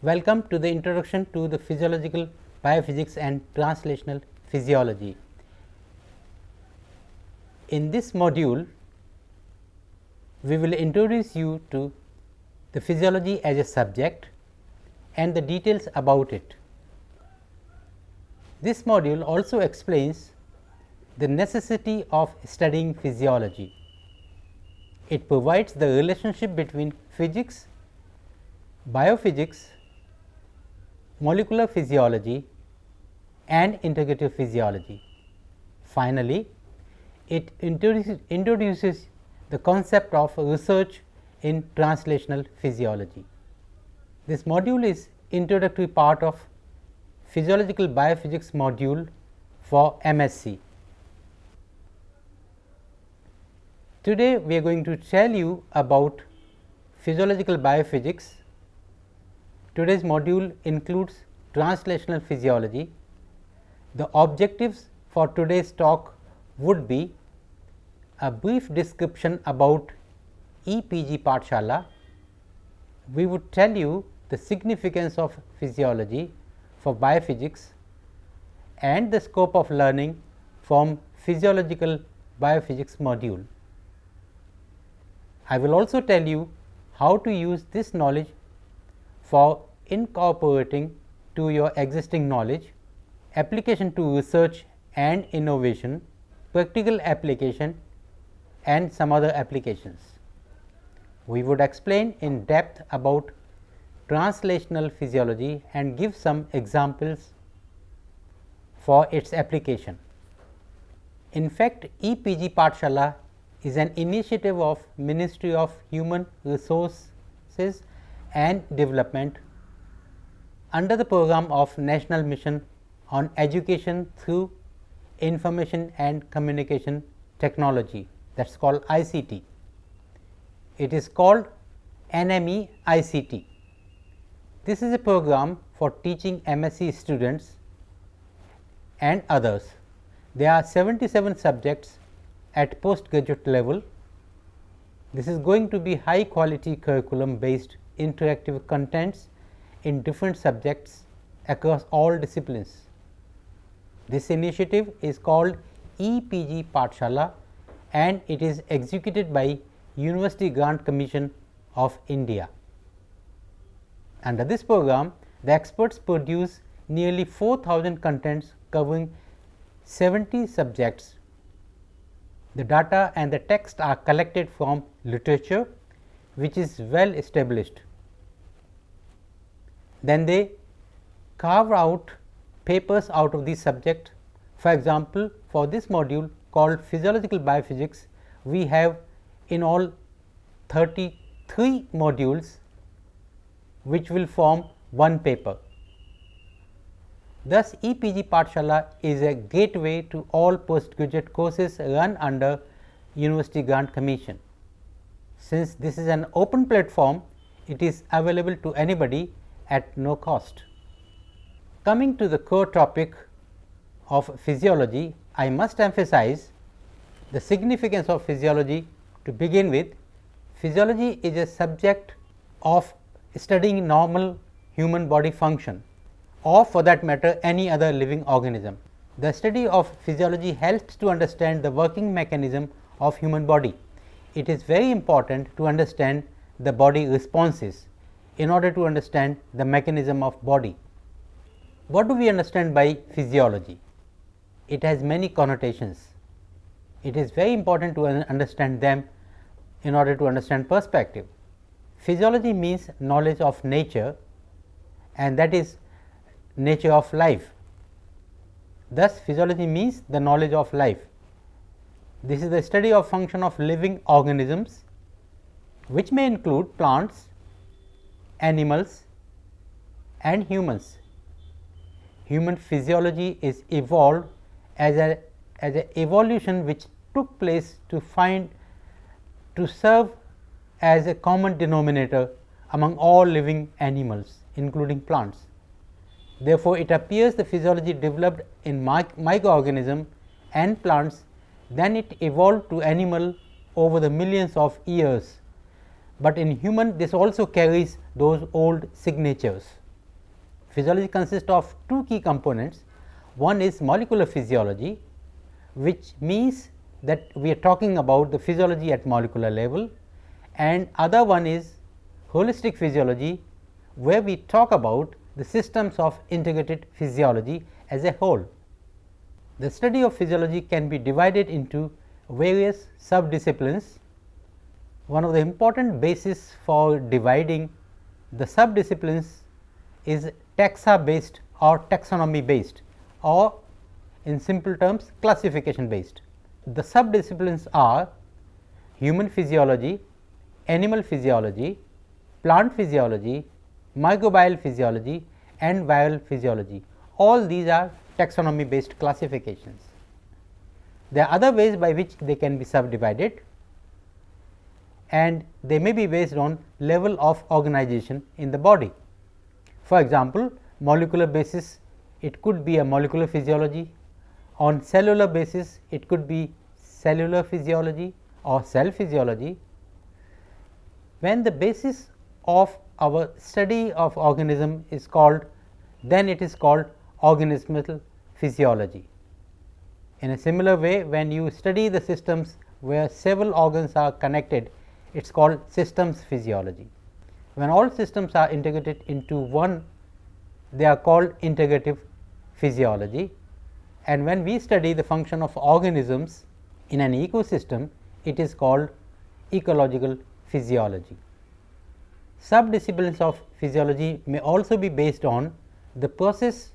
Welcome to the introduction to the physiological biophysics and translational physiology. In this module, we will introduce you to the physiology as a subject and the details about it. This module also explains the necessity of studying physiology. It provides the relationship between physics, biophysics, molecular physiology and integrative physiology. Finally, it introduces the concept of research in translational physiology. This module is introductory part of physiological biophysics module for MSc. Today, we are going to tell you about physiological biophysics. Today's module includes translational physiology. The objectives for today's talk would be a brief description about EPG Pathshala. We would tell you the significance of physiology for biophysics and the scope of learning from physiological biophysics module. I will also tell you how to use this knowledge for incorporating to your existing knowledge, application to research and innovation, practical application and some other applications. We would explain in depth about translational physiology and give some examples for its application. In fact, EPG Pathshala is an initiative of Ministry of Human Resources and Development under the program of National Mission on Education through Information and Communication Technology, that is called ICT. It is called NME ICT. This is a program for teaching MSc students and others. There are 77 subjects at postgraduate level. This is going to be high quality curriculum based interactive contents in different subjects across all disciplines. This initiative is called EPG Pathshala and it is executed by University Grant Commission of India. Under this program, the experts produce nearly 4,000 contents covering 70 subjects. The data and the text are collected from literature which is well established. Then they carve out papers out of this subject. For example, for this module called physiological biophysics, we have in all 33 modules which will form one paper. Thus, EPG Pathshala is a gateway to all postgraduate courses run under University Grant Commission. Since this is an open platform, it is available to anybody at no cost. Coming to the core topic of physiology, I must emphasize the significance of physiology. To begin with, physiology is a subject of studying normal human body function, or for that matter any other living organism. The study of physiology helps to understand the working mechanism of human body. It is very important to understand the body responses in order to understand the mechanism of body. What do we understand by physiology? It has many connotations. It is very important to understand them in order to understand perspective. Physiology means knowledge of nature, and that is nature of life. Thus, physiology means the knowledge of life. This is the study of function of living organisms, which may include plants, animals and humans. Human physiology is evolved as a evolution which took place to serve as a common denominator among all living animals, including plants. Therefore, it appears the physiology developed in microorganism and plants, then it evolved to animal over the millions of years, but in human this also carries those old signatures. Physiology consists of two key components. One is molecular physiology, which means that we are talking about the physiology at molecular level, and other one is holistic physiology, where we talk about the systems of integrated physiology as a whole. The study of physiology can be divided into various subdisciplines. One of the important bases for dividing the subdisciplines is taxa based or taxonomy based, or in simple terms classification based. The subdisciplines are human physiology, animal physiology, plant physiology, microbial physiology and viral physiology. All these are taxonomy based classifications. There are other ways by which they can be subdivided, and they may be based on level of organization in the body. For example, molecular basis, it could be a molecular physiology. On cellular basis, it could be cellular physiology or cell physiology. When the basis of our study of organism is called, then it is called organismal physiology. In a similar way, when you study the systems where several organs are connected, it is called systems physiology. When all systems are integrated into one, they are called integrative physiology. And when we study the function of organisms in an ecosystem, it is called ecological physiology. Subdisciplines of physiology may also be based on the process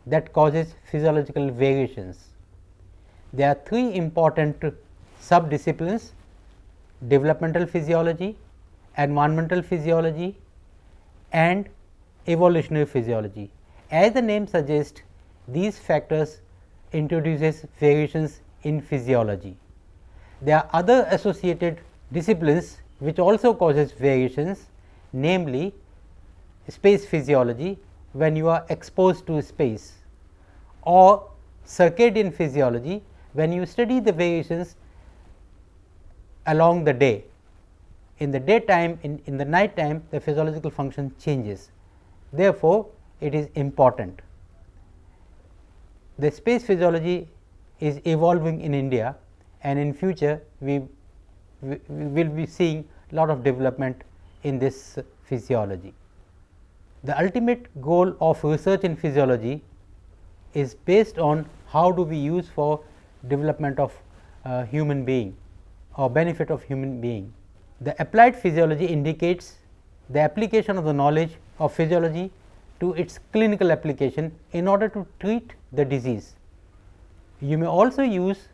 that causes physiological variations. There are three important subdisciplines: developmental physiology, environmental physiology and evolutionary physiology. As the name suggests, these factors introduces variations in physiology. There are other associated disciplines which also causes variations, namely space physiology, when you are exposed to space, or circadian physiology, when you study the variations along the day. In the daytime, in the night time, the physiological function changes. Therefore, it is important. The space physiology is evolving in India, and in future we will be seeing lot of development in this physiology. The ultimate goal of research in physiology is based on how do we use for development of human being or benefit of human being. The applied physiology indicates the application of the knowledge of physiology to its clinical application in order to treat the disease. You may also use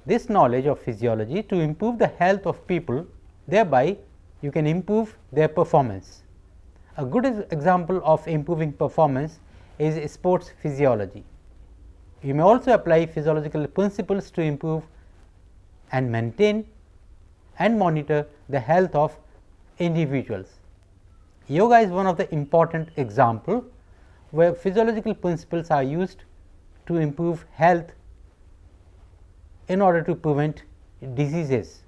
this knowledge of physiology to improve the health of people, thereby you can improve their performance. A good example of improving performance is sports physiology. You may also apply physiological principles to improve and maintain and monitor the health of individuals. Yoga is one of the important example where physiological principles are used to improve health in order to prevent diseases.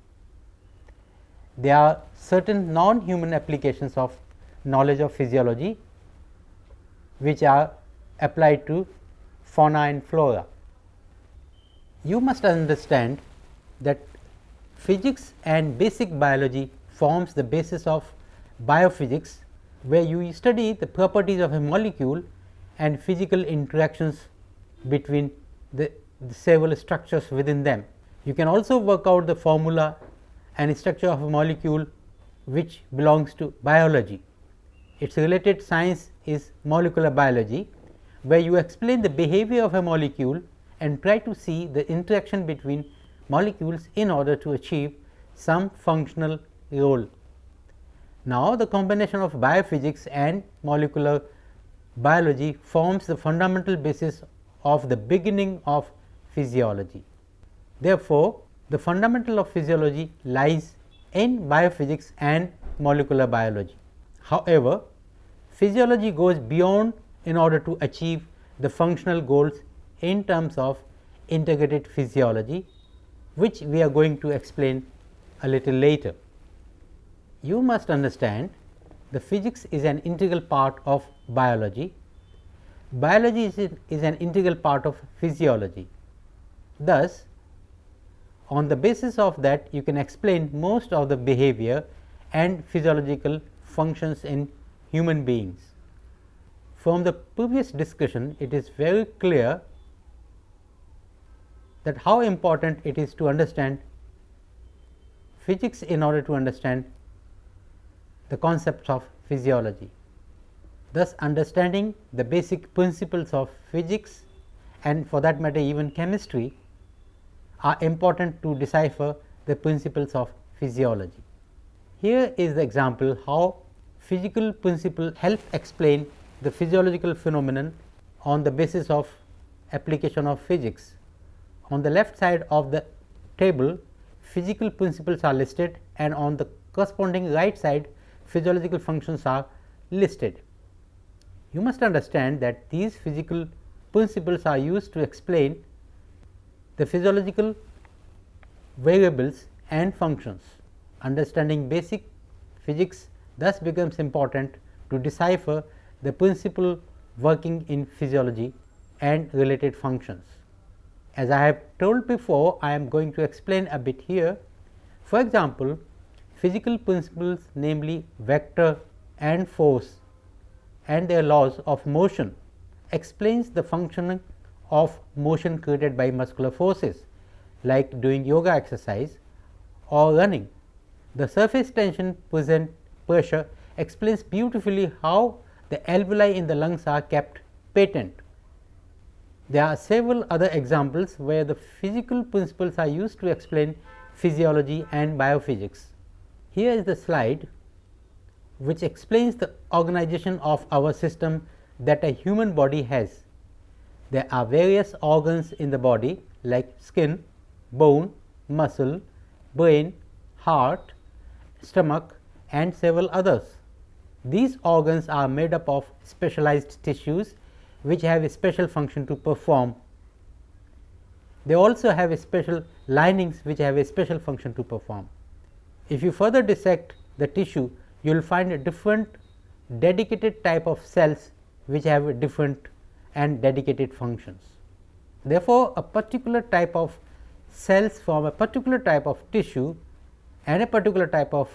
There are certain non-human applications of knowledge of physiology which are applied to fauna and flora. You must understand that physics and basic biology forms the basis of biophysics, where you study the properties of a molecule and physical interactions between the several structures within them. You can also work out the formula and structure of a molecule which belongs to biology. Its related science is molecular biology, where you explain the behavior of a molecule and try to see the interaction between molecules in order to achieve some functional role. Now, the combination of biophysics and molecular biology forms the fundamental basis of the beginning of physiology. Therefore, the fundamental of physiology lies in biophysics and molecular biology. However, physiology goes beyond in order to achieve the functional goals in terms of integrated physiology, which we are going to explain a little later. You must understand the physics is an integral part of biology, Biology is an integral part of physiology. Thus, on the basis of that, you can explain most of the behavior and physiological functions in human beings. From the previous discussion, it is very clear that how important it is to understand physics in order to understand the concepts of physiology. Thus, understanding the basic principles of physics and for that matter even chemistry are important to decipher the principles of physiology. Here is the example how physical principles help explain the physiological phenomenon on the basis of application of physics. On the left side of the table, physical principles are listed, and on the corresponding right side, physiological functions are listed. You must understand that these physical principles are used to explain the physiological variables and functions. Understanding basic physics thus becomes important to decipher the principle working in physiology and related functions. As I have told before, I am going to explain a bit here. For example, physical principles, namely vector and force and their laws of motion, explains the functioning of motion created by muscular forces like doing yoga exercise or running. The surface tension present pressure explains beautifully how the alveoli in the lungs are kept patent. There are several other examples where the physical principles are used to explain physiology and biophysics. Here is the slide which explains the organization of our system that a human body has. There are various organs in the body like skin, bone, muscle, brain, heart, stomach and several others. These organs are made up of specialized tissues which have a special function to perform. They also have a special linings which have a special function to perform. If you further dissect the tissue, you will find a different dedicated type of cells which have different and dedicated functions. Therefore, a particular type of cells from a particular type of tissue and a particular type of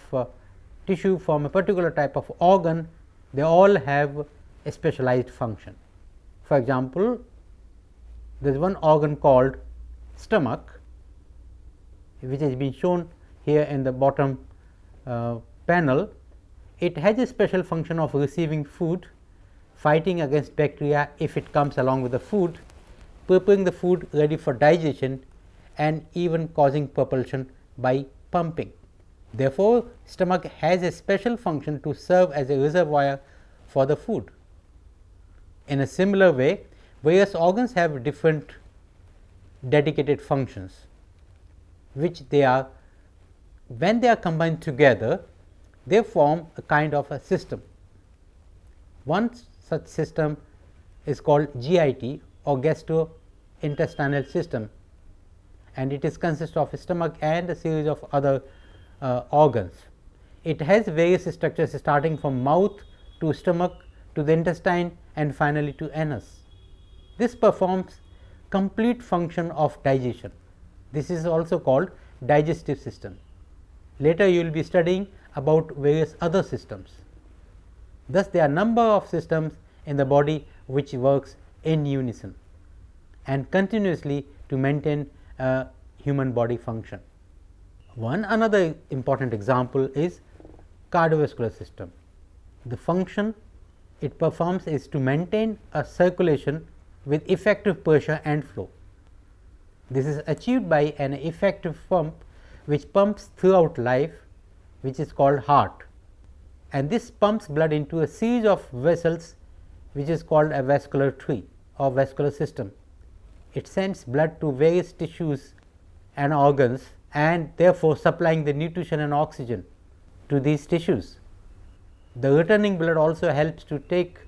tissue from a particular type of organ, they all have a specialized function. For example, there is one organ called stomach, which has been shown here in the bottom panel. It has a special function of receiving food, fighting against bacteria if it comes along with the food, preparing the food ready for digestion and even causing propulsion by pumping. Therefore, stomach has a special function to serve as a reservoir for the food. In a similar way, various organs have different dedicated functions, which they are, when they are combined together, they form a kind of a system. One such system is called GIT or gastrointestinal system, and it is consists of a stomach and a series of other organs. It has various structures starting from mouth to stomach to the intestine and finally to anus. This performs complete function of digestion. This is also called digestive system. Later you will be studying about various other systems. Thus, there are number of systems in the body which works in unison and continuously to maintain a human body function. One another important example is cardiovascular system. The function it performs is to maintain a circulation with effective pressure and flow. This is achieved by an effective pump which pumps throughout life, which is called heart, and this pumps blood into a series of vessels which is called a vascular tree or vascular system. It sends blood to various tissues and organs and therefore supplying the nutrition and oxygen to these tissues. The returning blood also helps to take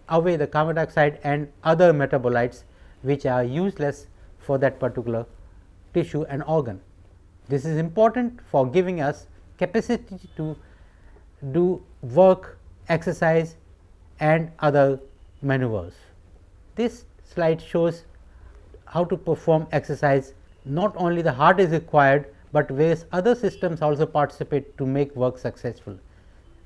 away the carbon dioxide and other metabolites which are useless for that particular tissue and organ. This is important for giving us capacity to do work, exercise and other maneuvers. This slide shows how to perform exercise. Not only the heart is required, but various other systems also participate to make work successful.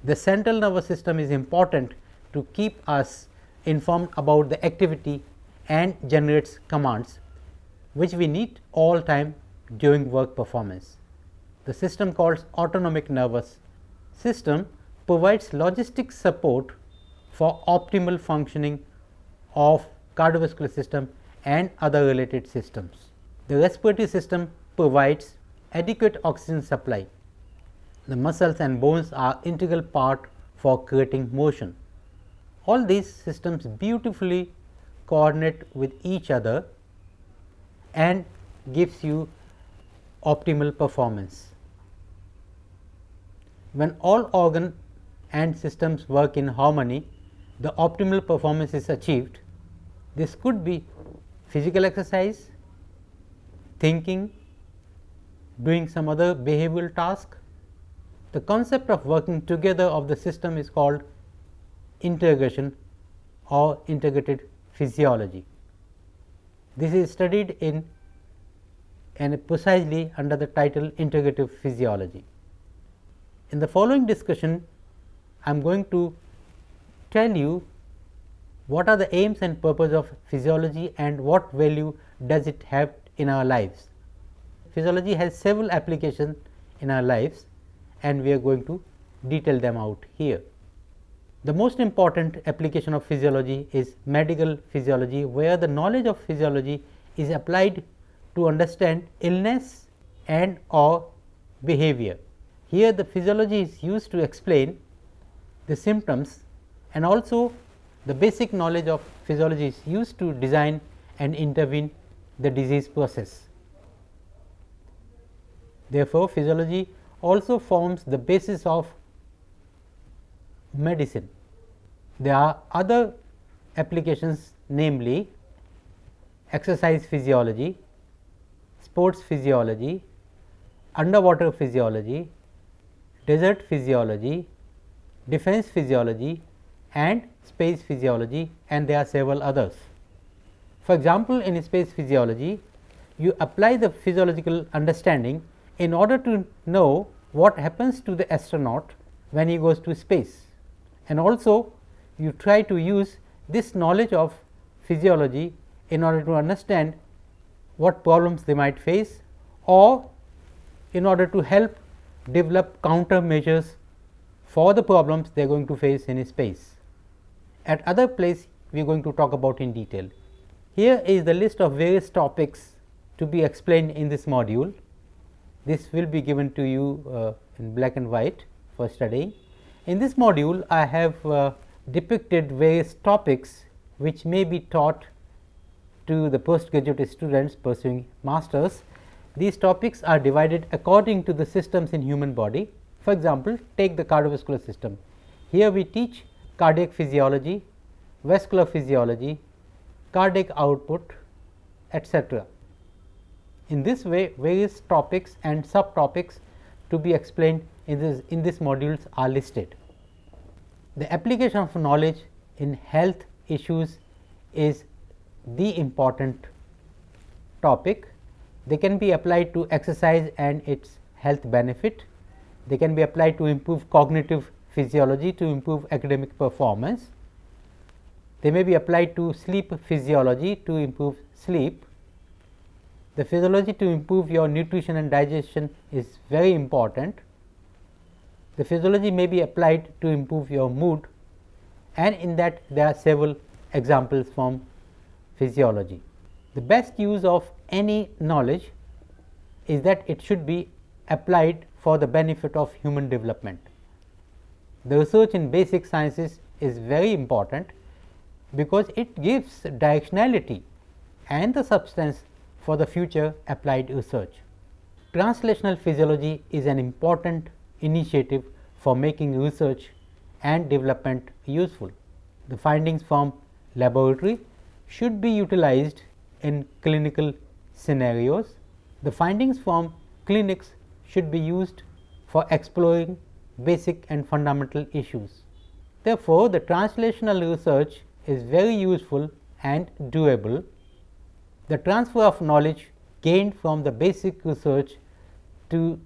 The central nervous system is important to keep us informed about the activity and generates commands which we need all time during work performance. The system called autonomic nervous system provides logistic support for optimal functioning of cardiovascular system and other related systems. The respiratory system provides adequate oxygen supply. The muscles and bones are integral part for creating motion. All these systems beautifully coordinate with each other and gives you optimal performance. When all organ and systems work in harmony, the optimal performance is achieved. This could be physical exercise, thinking, doing some other behavioral task. The concept of working together of the system is called integration or integrated physiology. This is studied in and precisely under the title integrative physiology. In the following discussion, I am going to tell you what are the aims and purpose of physiology and what value does it have in our lives. Physiology has several applications in our lives and we are going to detail them out here. The most important application of physiology is medical physiology, where the knowledge of physiology is applied to understand illness and or behavior. Here the physiology is used to explain the symptoms, and also the basic knowledge of physiology is used to design and intervene the disease process. Therefore, physiology also forms the basis of medicine. There are other applications, namely exercise physiology, sports physiology, underwater physiology, desert physiology, defense physiology and space physiology, and there are several others. For example, in space physiology, you apply the physiological understanding in order to know what happens to the astronaut when he goes to space, and also you try to use this knowledge of physiology in order to understand what problems they might face, or in order to help develop countermeasures for the problems they are going to face in space. At other place we are going to talk about in detail. Here is the list of various topics to be explained in this module. This will be given to you in black and white for study. In this module, I have depicted various topics which may be taught to the postgraduate students pursuing masters. These topics are divided according to the systems in human body. For example, take the cardiovascular system. Here we teach cardiac physiology, vascular physiology, cardiac output, etc. In this way, various topics and subtopics to be explained in this modules are listed. The application of knowledge in health issues is the important topic. They can be applied to exercise and its health benefit. They can be applied to improve cognitive physiology, to improve academic performance. They may be applied to sleep physiology to improve sleep. The physiology to improve your nutrition and digestion is very important. The physiology may be applied to improve your mood, and in that there are several examples from physiology. The best use of any knowledge is that it should be applied for the benefit of human development. The research in basic sciences is very important because it gives directionality and the substance for the future applied research. Translational physiology is an important initiative for making research and development useful. The findings from laboratory should be utilized in clinical scenarios. The findings from clinics should be used for exploring basic and fundamental issues. Therefore, the translational research is very useful and doable. The transfer of knowledge gained from the basic research to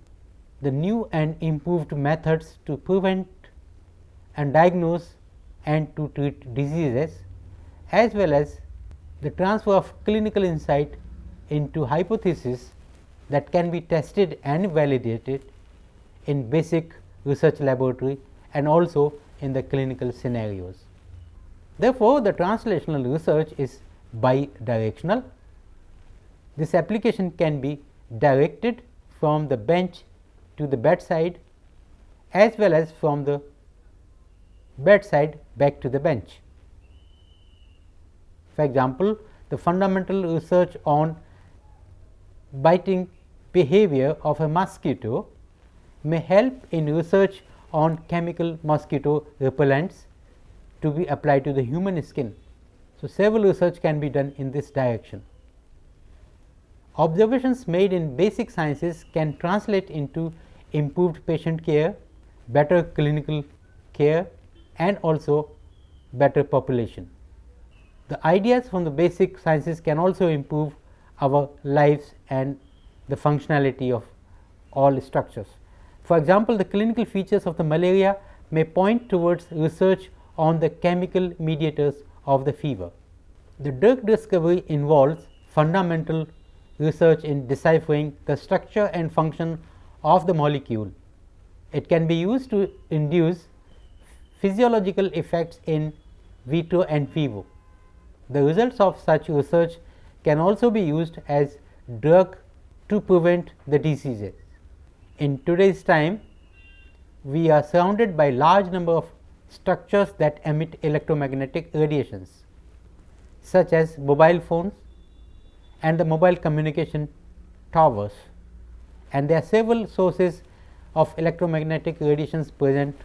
the new and improved methods to prevent and diagnose and to treat diseases, as well as the transfer of clinical insight into hypotheses that can be tested and validated in basic research laboratory and also in the clinical scenarios. Therefore, the translational research is bidirectional. This application can be directed from the bench to the bedside as well as from the bedside back to the bench. For example, the fundamental research on biting behavior of a mosquito may help in research on chemical mosquito repellents to be applied to the human skin. So, several research can be done in this direction. Observations made in basic sciences can translate into improved patient care, better clinical care and also better population. The ideas from the basic sciences can also improve our lives and the functionality of all structures. For example, the clinical features of the malaria may point towards research on the chemical mediators of the fever. The drug discovery involves fundamental research in deciphering the structure and function of the molecule. It can be used to induce physiological effects in vitro and vivo. The results of such research can also be used as drug to prevent the diseases. In today's time, we are surrounded by large number of structures that emit electromagnetic radiations, such as mobile phones and the mobile communication towers, and there are several sources of electromagnetic radiations present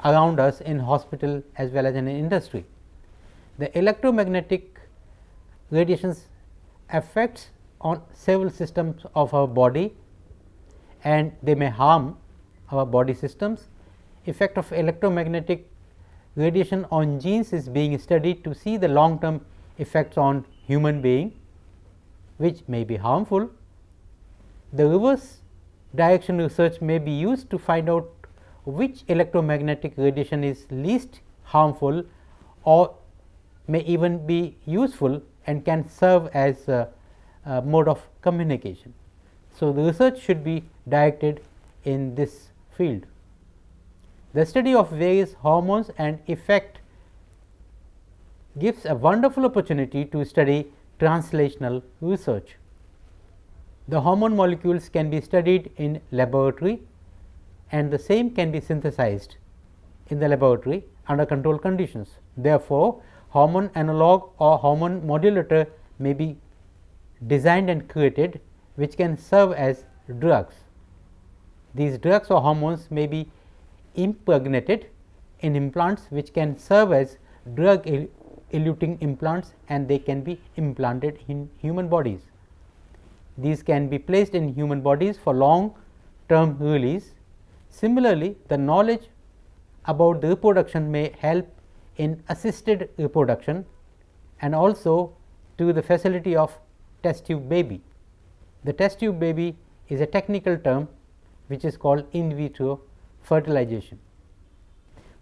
around us in hospital as well as in industry. The electromagnetic radiations affects on several systems of our body and they may harm our body systems. Effect of electromagnetic radiation on genes is being studied to see the long term effects on human being, which may be harmful. The reverse direction research may be used to find out which electromagnetic radiation is least harmful or may even be useful and can serve as a mode of communication. So, the research should be directed in this field. The study of various hormones and effect gives a wonderful opportunity to study translational research. The hormone molecules can be studied in laboratory and the same can be synthesized in the laboratory under controlled conditions. Therefore, hormone analog or hormone modulator may be designed and created which can serve as drugs. These drugs or hormones may be impregnated in implants which can serve as drug eluting implants and they can be implanted in human bodies. These can be placed in human bodies for long term release. Similarly, the knowledge about the reproduction may help in assisted reproduction and also to the facility of test tube baby. The test tube baby is a technical term which is called in vitro fertilization.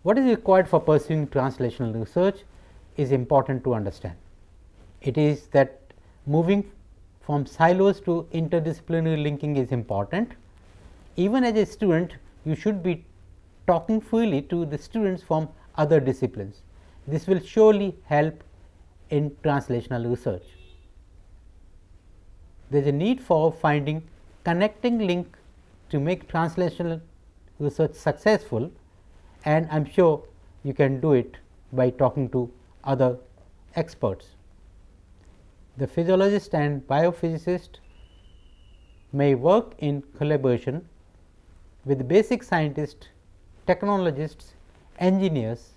What is required for pursuing translational research is important to understand. It is that moving from silos to interdisciplinary linking is important. Even as a student, you should be talking freely to the students from other disciplines. This will surely help in translational research. There is a need for finding connecting link to make translational research successful, and I am sure you can do it by talking to other experts. The physiologist and biophysicist may work in collaboration with basic scientists, technologists, engineers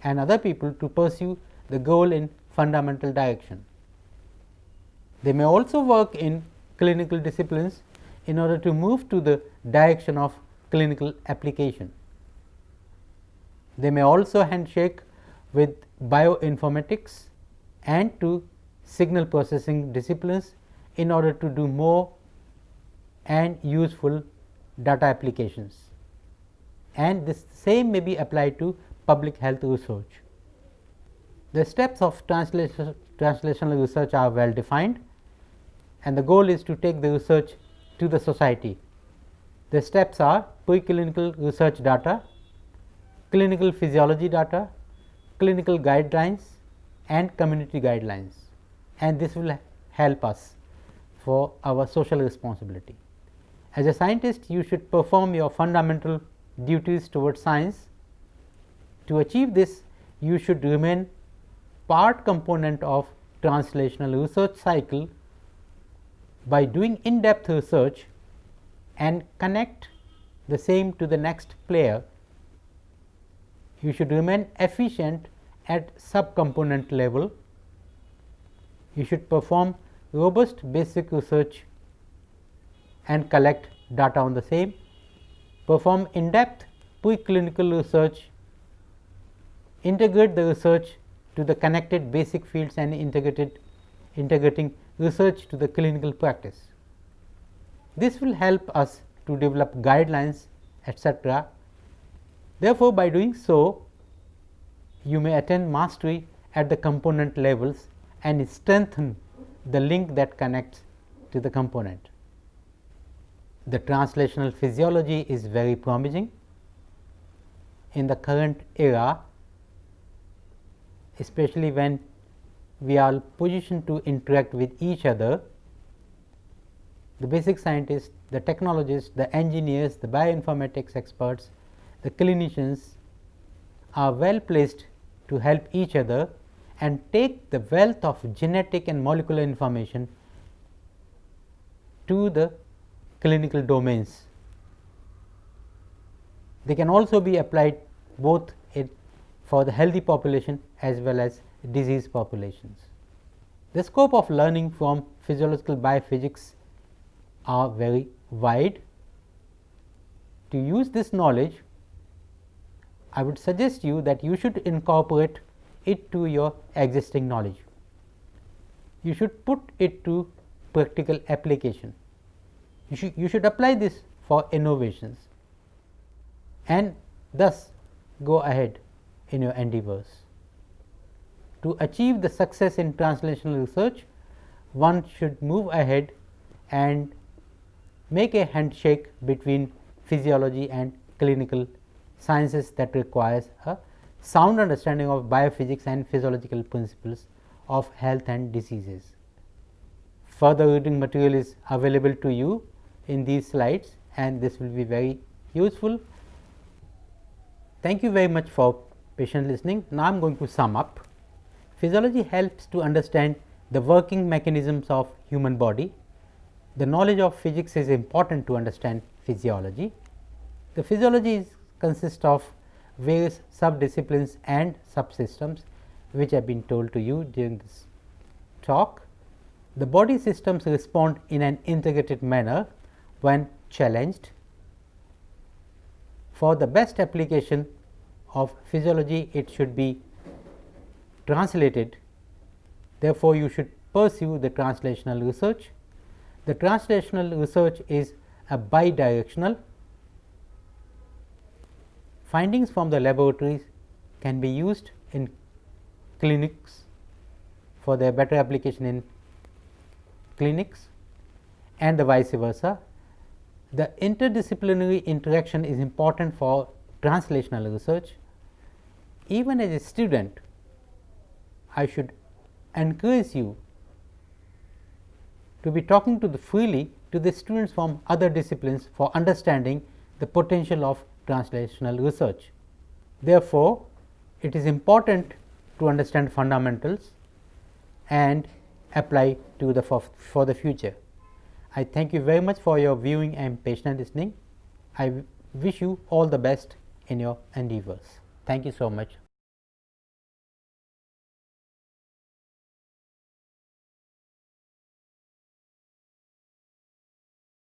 and other people to pursue the goal in fundamental direction. They may also work in clinical disciplines in order to move to the direction of clinical application. They may also handshake with bioinformatics and to signal processing disciplines in order to do more and useful data applications, and this same may be applied to public health research. The steps of translational research are well defined, and the goal is to take the research to the society. The steps are preclinical research data, clinical physiology data, clinical guidelines and community guidelines, and this will help us for our social responsibility. As a scientist, you should perform your fundamental duties towards science. To achieve this, you should remain part component of translational research cycle by doing in-depth research and connect the same to the next player. You should remain efficient at subcomponent level. You should perform robust basic research and collect data on the same, perform in-depth preclinical research, integrate the research to the connected basic fields and integrating research to the clinical practice. This will help us to develop guidelines, etc. Therefore, by doing so, you may attain mastery at the component levels and strengthen the link that connects to the component. The translational physiology is very promising. In the current era, especially when we are positioned to interact with each other, the basic scientists, the technologists, the engineers, the bioinformatics experts, the clinicians are well placed to help each other and take the wealth of genetic and molecular information to the clinical domains. They can also be applied both for the healthy population as well as disease populations. The scope of learning from physiological biophysics are very wide. To use this knowledge, I would suggest you that you should incorporate it to your existing knowledge. You should put it to practical application. You should apply this for innovations and thus go ahead in your endeavors. To achieve the success in translational research, one should move ahead and make a handshake between physiology and clinical sciences that requires a sound understanding of biophysics and physiological principles of health and diseases. Further reading material is available to you in these slides, and this will be very useful. Thank you very much for patient listening. Now, I am going to sum up. Physiology helps to understand the working mechanisms of human body. The knowledge of physics is important to understand physiology. The physiology consists of various subdisciplines and subsystems which have been told to you during this talk. The body systems respond in an integrated manner when challenged. For the best application of physiology, it should be translated. Therefore, you should pursue the translational research. The translational research is a bidirectional. Findings from the laboratories can be used in clinics for their better application in clinics and the vice versa. The interdisciplinary interaction is important for translational research. Even as a student, I should encourage you to be talking to freely to the students from other disciplines for understanding the potential of translational research. Therefore, it is important to understand fundamentals and apply to for the future. I thank you very much for your viewing and patient listening. I wish you all the best in your endeavors. Thank you so much.